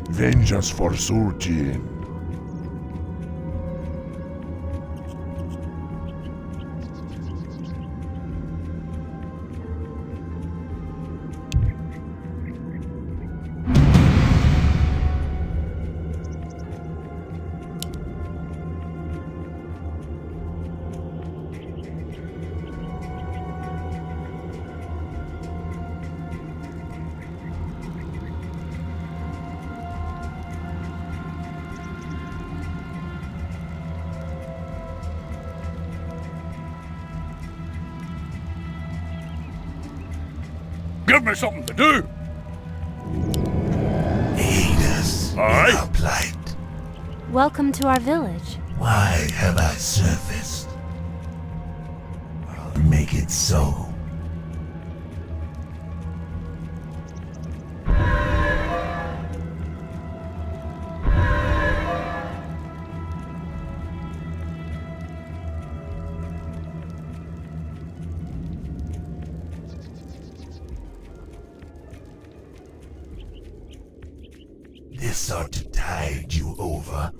Vengeance forsurgin. Give me something to do. Aid us in Aye. our plight. Welcome to our village. Why have I surfaced? I'll make it so. This ought to tide you over.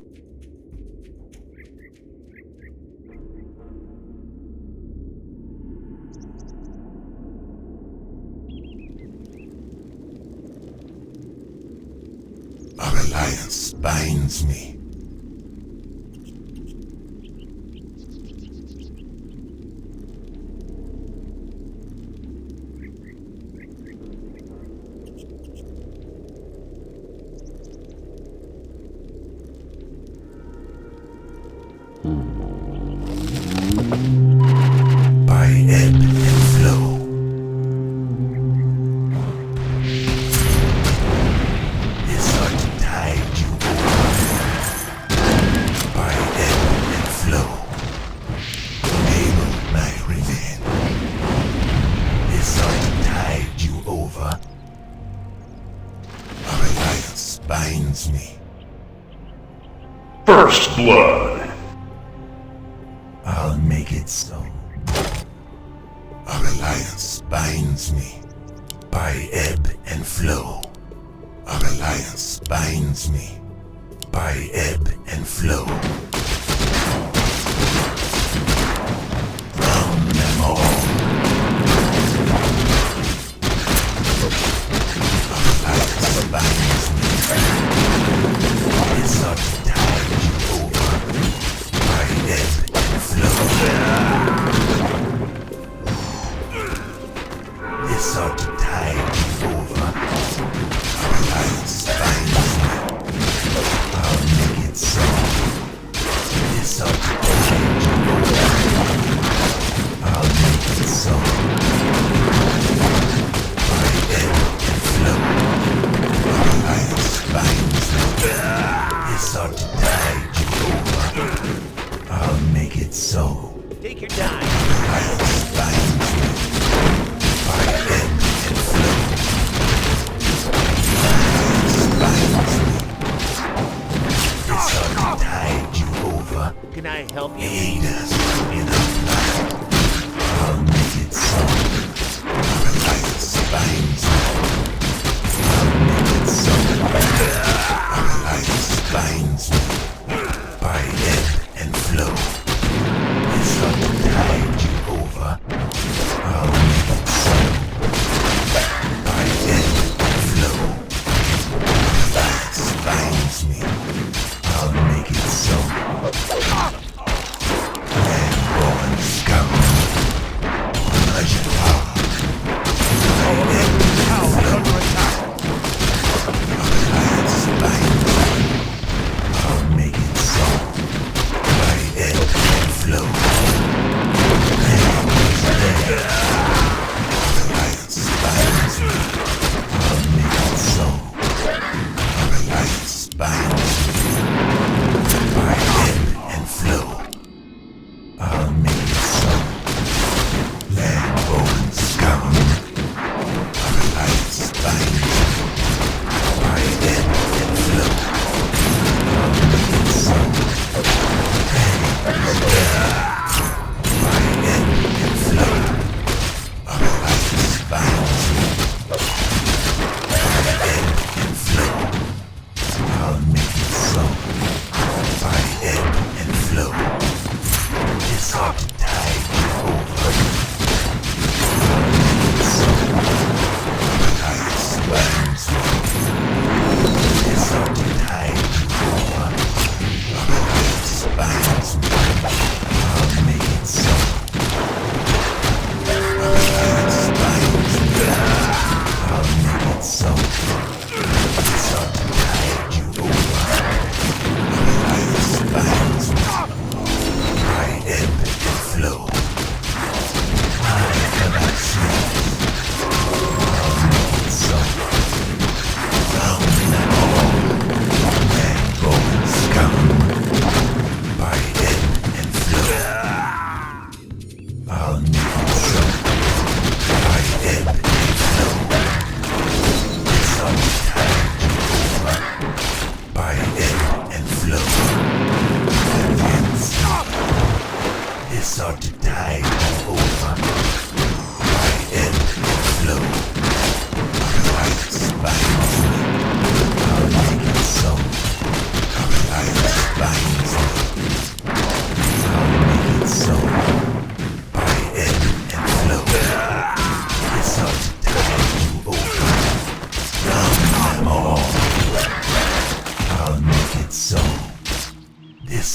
Our alliance binds me. By ebb and flow. This ought to tide you over. By ebb and flow. Enable my revenge. This ought to tide you over. Our alliance binds me. First blood. I'll make it so. Our alliance binds me. By ebb and flow. Our alliance binds me. By ebb and flow. Drown them all. Our alliance binds me. This ought to tide you over. By ebb and flow. This ought to tide you over. Our alliance binds me. I'll make it so. This ought to tide you over. I'll make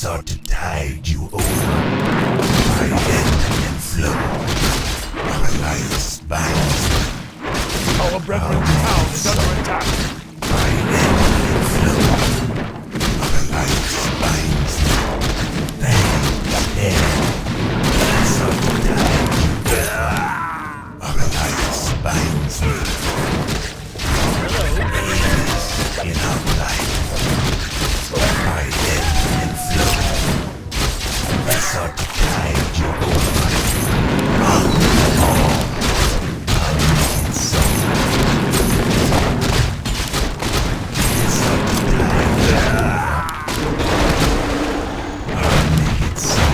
sought to tide you over by ebb and flow. Our alliance binds me. Our brethren's town is under attack. By ebb and flow. Our alliance binds me. Bang, air. Sought to tide you over. Our alliance binds me. In our life. By ebb and flow. I sought to tide you over. Run all. I'll make it so. I sought to tide you over. I'll make it so.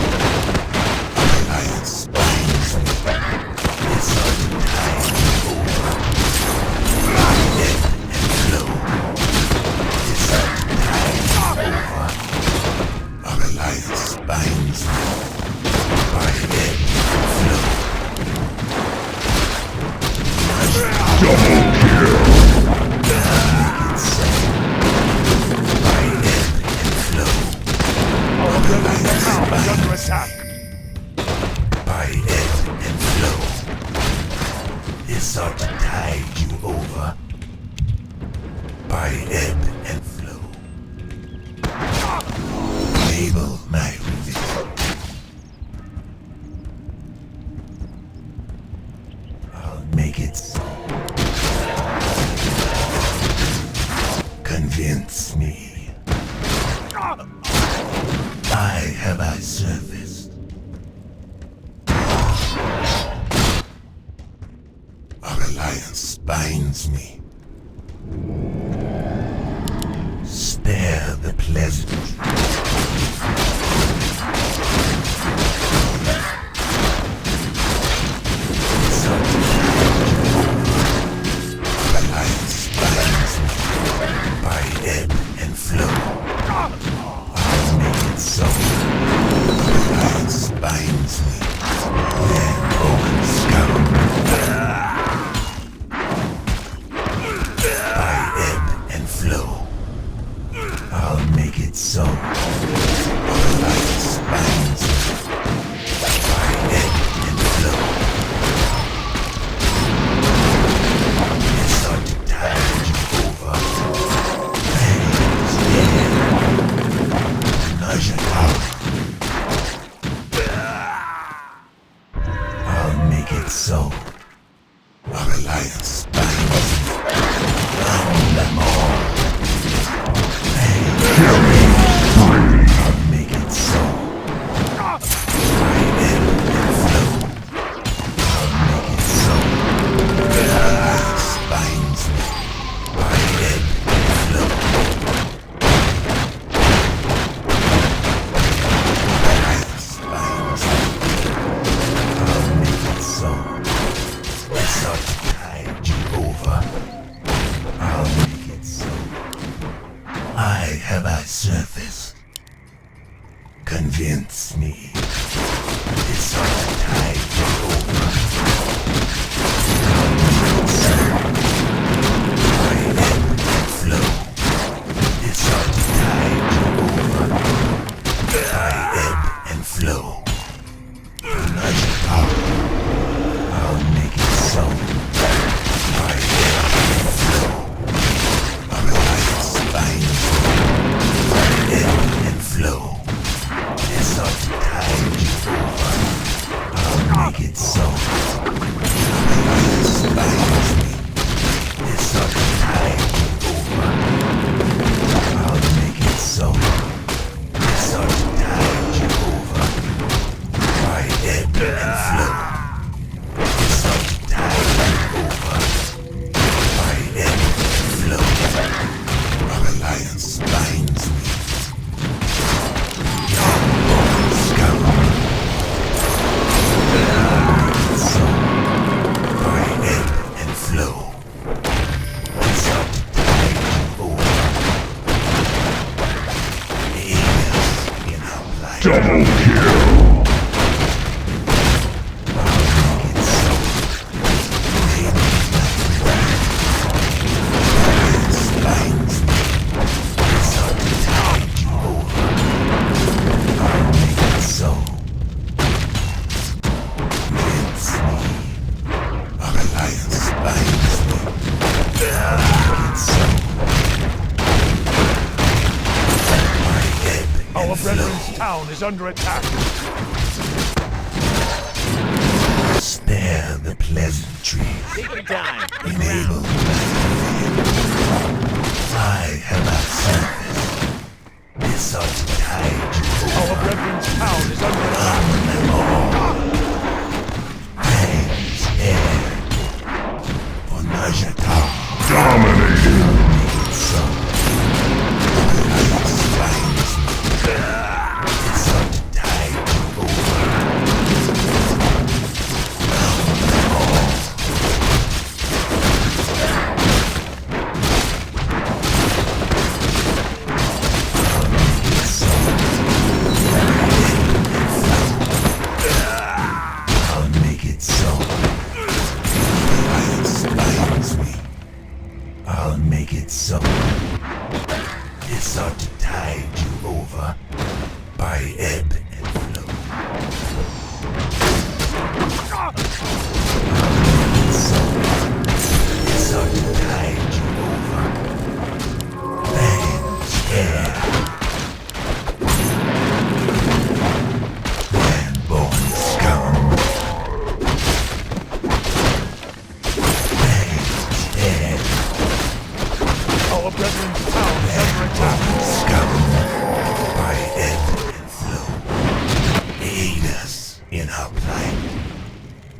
Our alliance binds me. I sought to tide you over. By ebb and flow. I sought to tide you over. Our alliance binds me. By ebb and flow. Double kill. Make it so. By ebb and flow. Our brethren's town is under attack. By ebb and flow. It sought to tide you over. By ebb and flow. Enable my reveal. I'll make it so. Convince me. I have I surfaced. Our alliance binds me. Spare the pleasant. Our alliance binds me. By ebb and flow. I'll make it so. Our alliance binds me. Then open scum. By ebb and flow. I'll make it so. Our alliance binds me. By ebb and flow. It sought to tide you over. Things dead. Nudge out. I'll make it so. Our alliance binds me. Round them all. I'll make it so. By ebb and flow. I'll make it so. Our alliance binds me. By ebb and flow. Our alliance binds me. I'll make it so. I sought to tide you over. I'll make it so. I have I surfaced. Convince me. It sought to tide you over. I'll make it so. By ebb and flow. It sought to tide you over. By ebb and flow. Nudge it out. I'll make it so. By ebb and flow. Our alliance binds me. By ebb and flow. It sought to tide you over. I'll make it so. Our alliance binds me. It sought to tide you over. I'll make it so. It sought to tide you over. By ebb and flow. It sought to tide you over. By ebb and flow. Our alliance binds me. Young scum. I'll make it so. By ebb and flow. It sought to tide you over. Eagles in our life. Double kill. I'll make it so. Enable my reveal. Alliance binds me. It sought to tide you over. brethren's town is under attack. Spare the pleasantries. Take your time. Enable I have our service. This ought to tide you Our over. brethren's town is under attack. Them all. Hands air. For Najata. Dominating. So. This ought to tide you over. I'll make it so. Inspires me. I'll make it so. This ought to tide you over by ebb and flow. I'll make it so. This ought to tide you over. Bands air. Man-born scum. Bands air. Our brethren's town is under attack. Scum by ebb and flow. Aid us in our plight.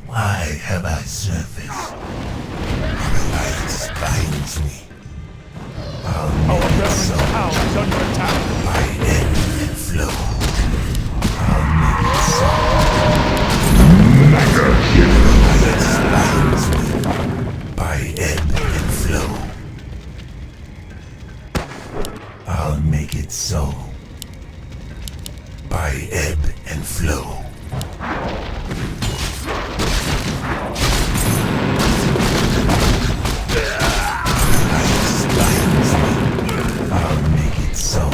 Why have I surfaced? Our alliance binds me. I'll Our make it brethren's so town is under attack. by ebb and flow. I'll make it so. Mega kill. Alliance binds me by ebb and flow. I'll make it so. By ebb and flow. Alliance binds me. I'll make it so.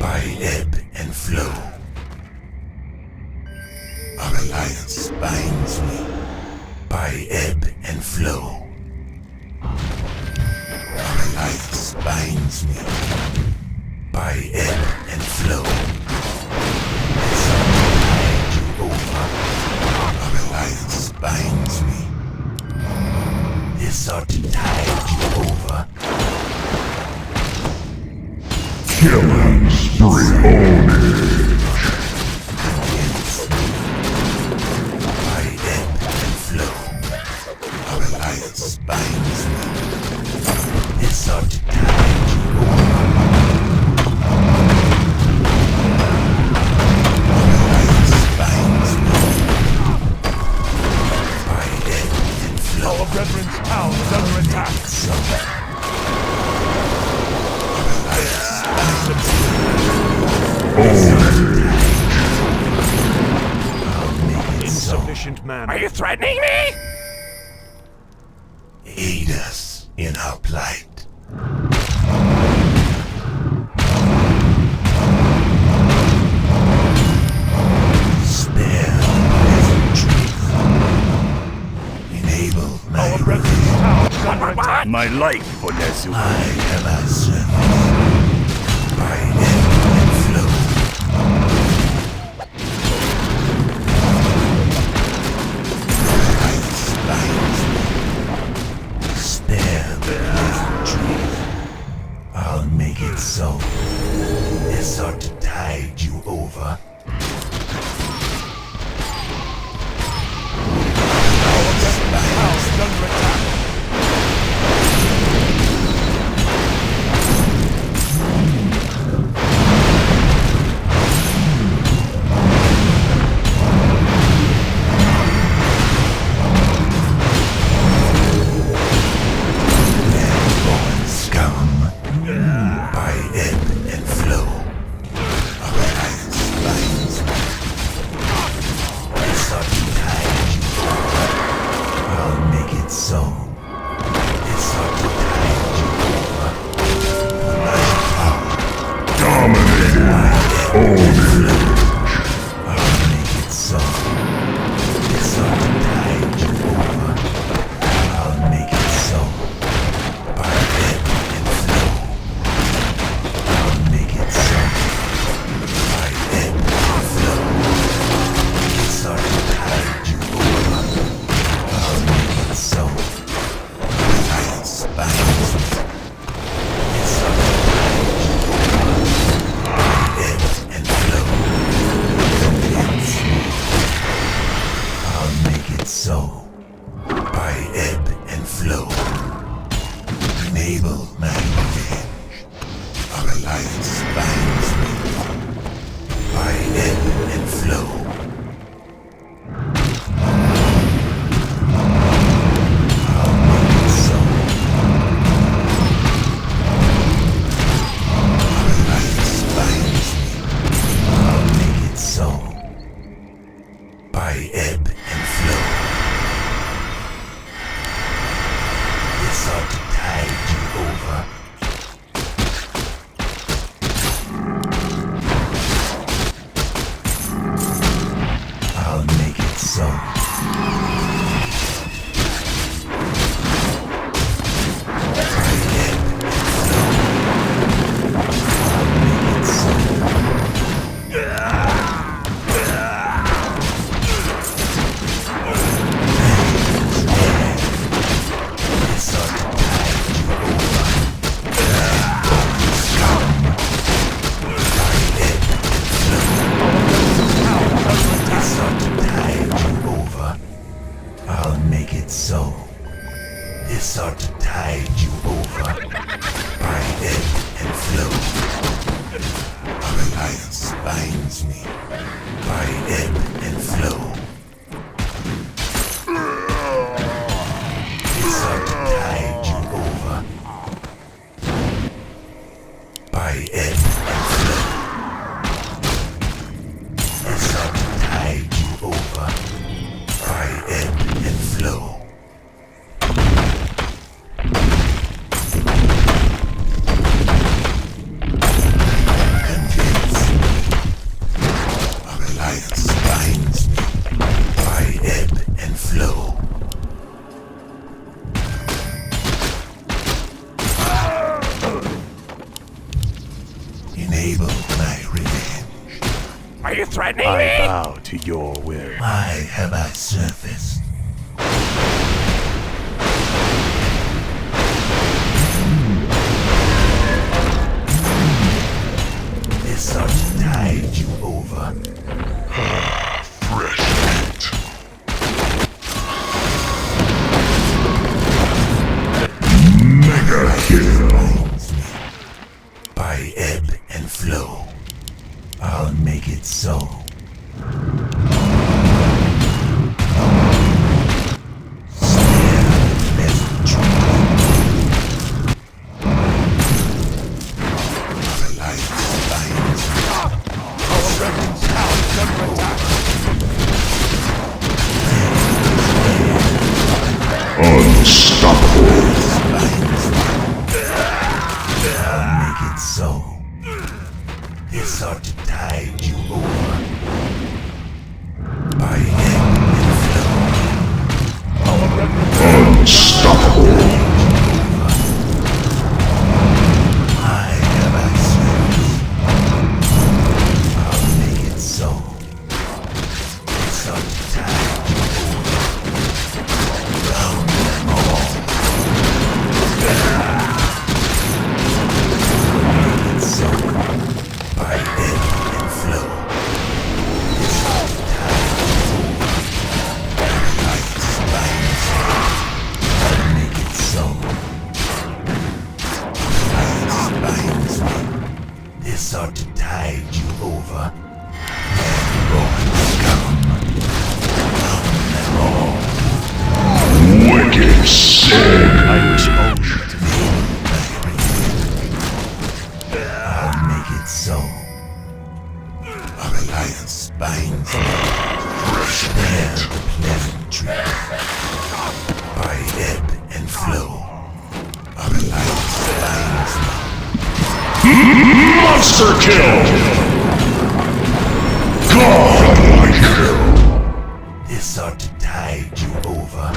By ebb and flow. Our alliance binds me. By ebb and flow. Our alliance binds me. By ebb and flow. This ought to tide you over. Our alliance binds me. This ought to tide you over. Killing spree. By ebb and flow. Our alliance binds me. This ought to tide you over. Our alliance binds me. By ebb and flow. Our brethren's town is under attack. So. Our alliance binds me. I'll make it so. Insufficient man. Are you threatening me? Aid us in our plight. Spare pleasantries. Enable my Our brethren's town is under attack. My life for Nesu. I have our service. By ebb and flow. Alliance binds me. Spare the pleasantries. I'll make it so. This ought to tide you over. Alliance binds Town is under attack. by ebb and flow. This ought to tide you over. I'll make it so. This ought to tide you over by ebb and flow. Our alliance binds me by ebb and flow. This ought to tide you over by ebb and flow. This ought to tide you over by ebb and flow. Are you threatening me? I bow to your will. Why have I surfaced? This ought to tide you over. Fresh meat. Mega kill. By ebb and flow. I'll make it so. Unstoppable. I'll make it so. This ought to tide you over by ebb and flow. Unstoppable. Why have I surfaced? I'll make it so. This ought to tide you over. Drown them all. Make it so. By ebb and flow. This ought to tide you over. Lights binds me. I'll make it so. Lights binds me. This ought to tide you over. Born scum. Drown them all. Wicked sin. I wish only to I'll make it so. Our alliance binds me. Spare the pleasantry. By ebb and flow. Our alliance binds me. Monster kill. Godlike kill. This ought to tide you over.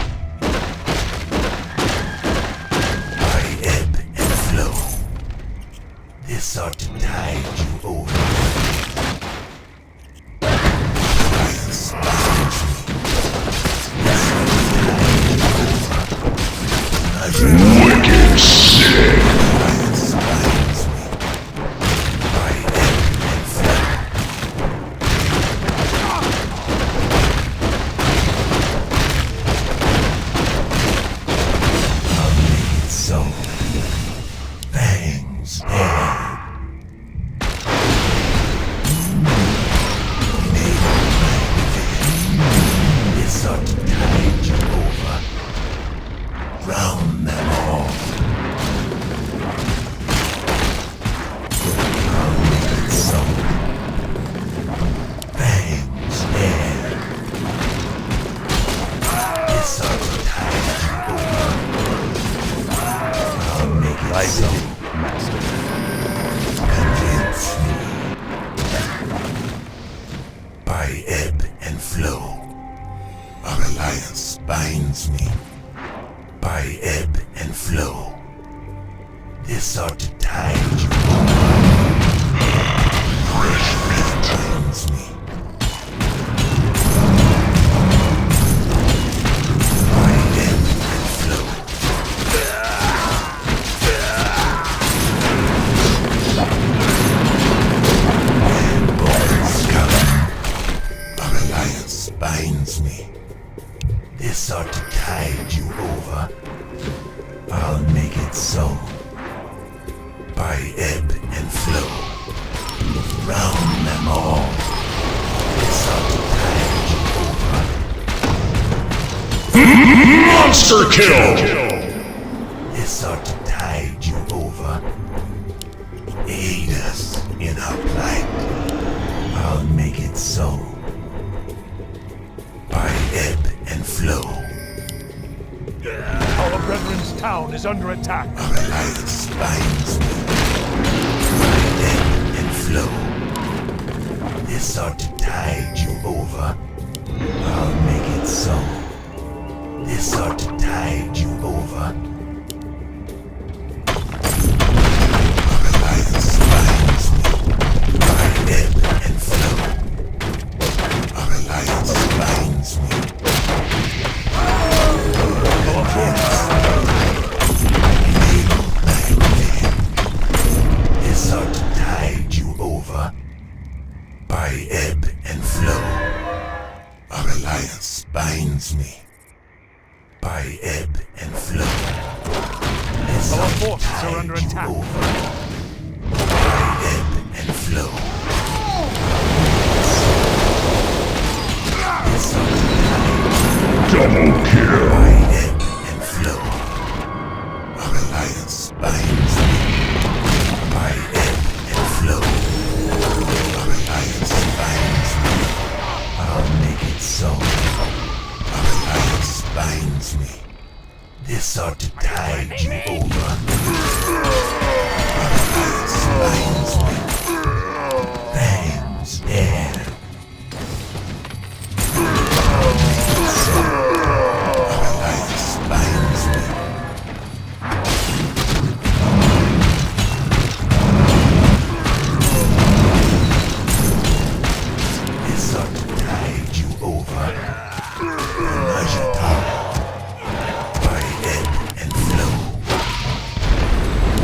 By ebb and flow. This ought to tide you over. Alliance binds me. This ought to tide you over. Wicked sin. Alliance binds me. By ebb and flow. and flow. Our alliance binds me by ebb and flow. This ought to tide you over. Fresh meat binds me by ebb and flow. And bones come. Our alliance binds me. This ought to tide you over. I'll make it so. By ebb and flow. Round them all. This ought to tide you over. Monster kill! This ought to tide you over. Aid us in our plight. I'll make it so. By ebb and flow. Our brethren's town is under attack. Our alliance binds me by ebb and flow. This ought to tide you over. I'll make it so. This ought to tide you over. Our alliance binds me by ebb and flow. Our alliance binds me. This ought to tide you over. By ebb and flow. Our alliance binds me. By ebb and flow. This Our ought to forces are under tide you attack. over. By ebb and flow. This ought to Double kill! by ebb and flow. Our alliance binds me by ebb and flow. Our alliance binds me. I'll make it so. Our alliance binds me. This ought to tide you over. Our alliance binds me. Fangs dead. I'll make it so. Our alliance binds me. This ought to tide you over. Majata. By ebb and flow.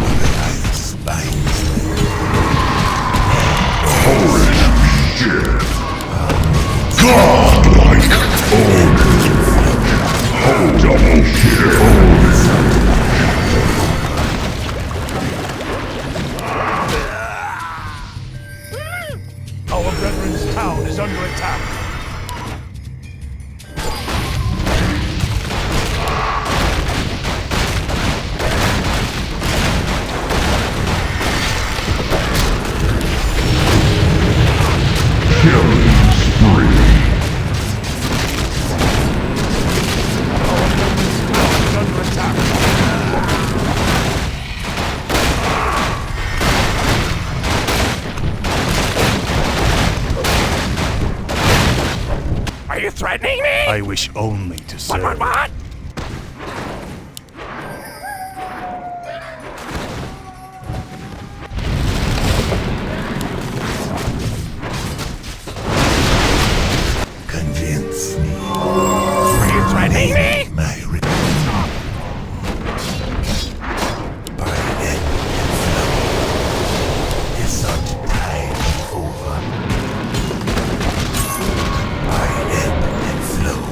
Our alliance binds me. Courage be dead! Godlike omen! Double kill! Our brethren's town is under attack. Killing spree! Is under attack. Are you threatening me? I wish only to serve. What? Convince me. Are you threatening me? My by ebb and flow. This ought to tide you over. By ebb and flow.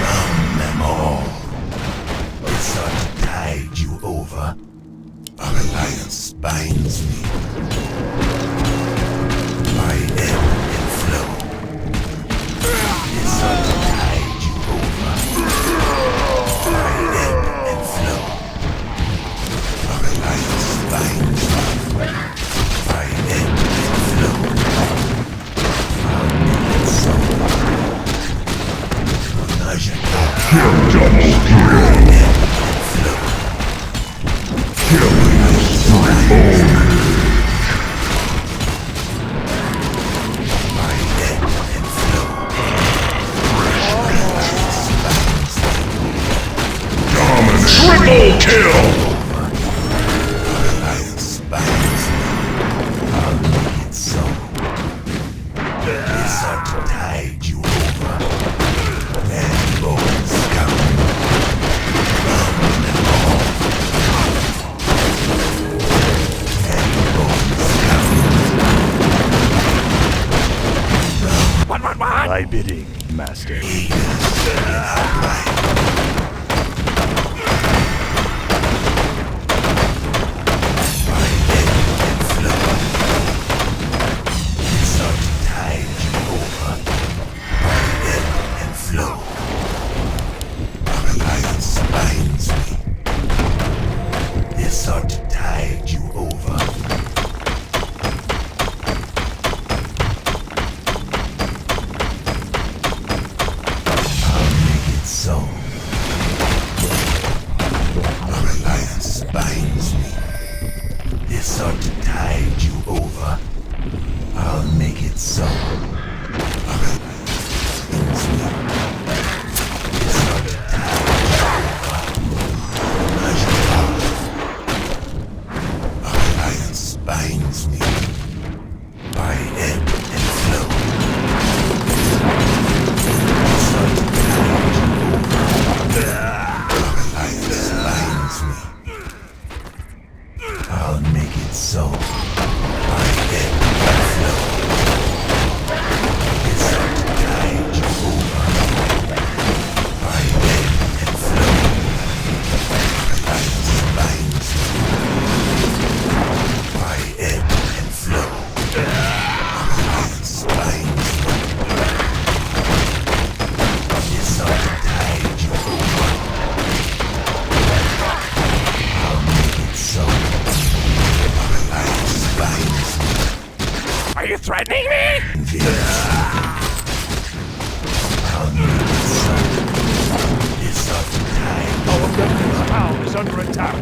Round them all. This ought to tide you over. Our alliance binds me. By ebb and flow. This ought to tide you over. By ebb and flow. Our alliance binds me. By ebb and flow. I'll make it so. Kill double kill! Killing spree! kill! Alliance binds me. I'll make it so. This ought to tide you over. And bones come. Round them all. And bones come. What? Thy bidding, master. Threatening me? Our brethren's town is under attack.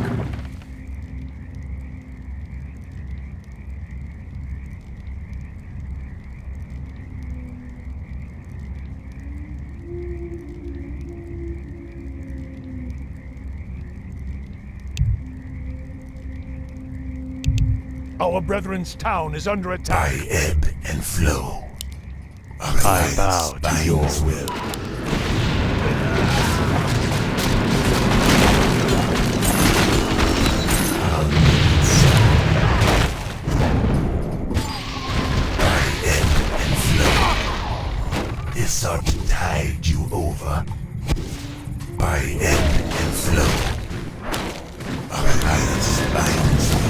Our brethren's town is under attack. By ebb and flow. I bow to your will. This ought to tide you over. By ebb and flow. Our alliance binds me.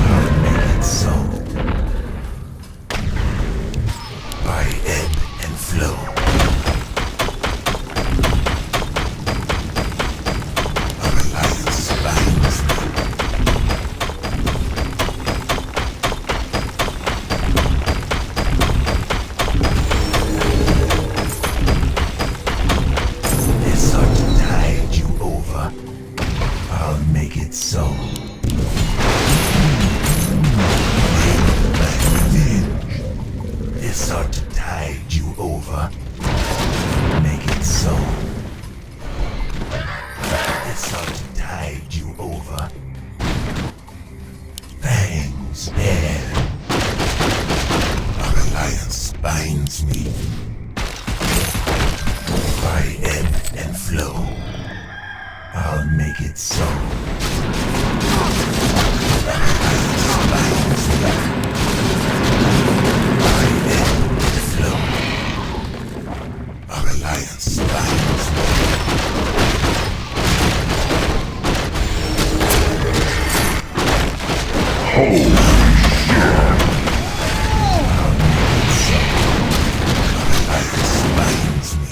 I'll make it so. By ebb and flow. Our alliance binds me. So this ought to tide you over. Make it so. This ought to tide you over. Fangs there. Our alliance binds me. By ebb and flow. I'll make it so. Our alliance binds me. Holy shit! Our alliance binds me.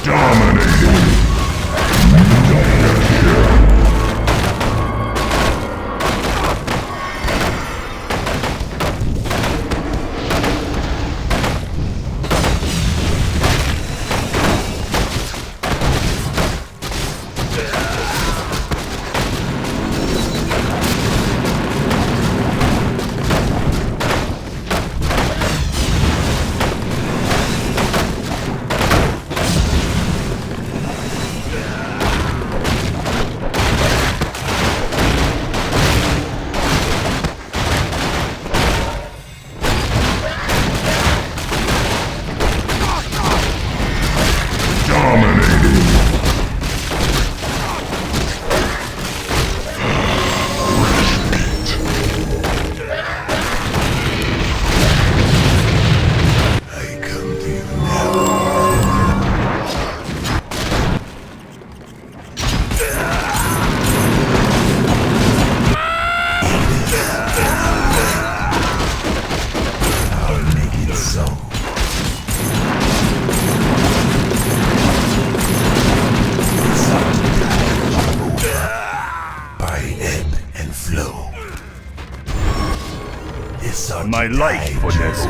Dominating! Double kill! My life for this.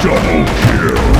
Double kill.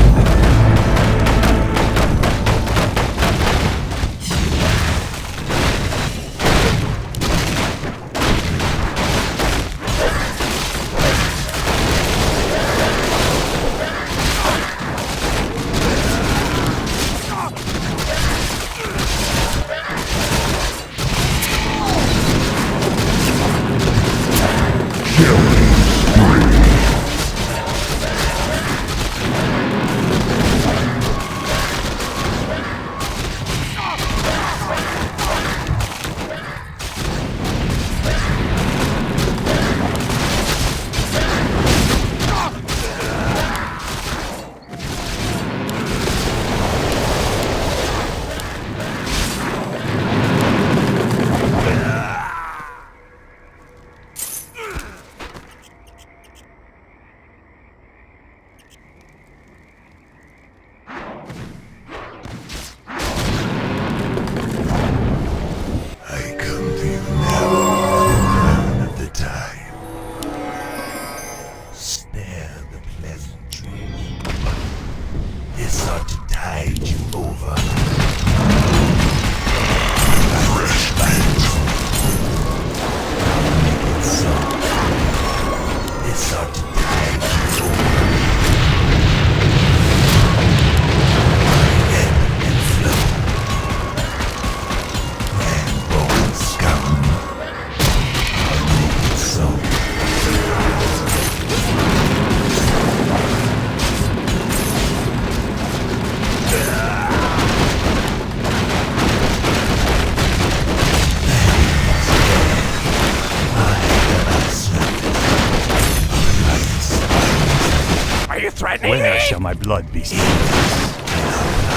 Where shall my blood be spilled?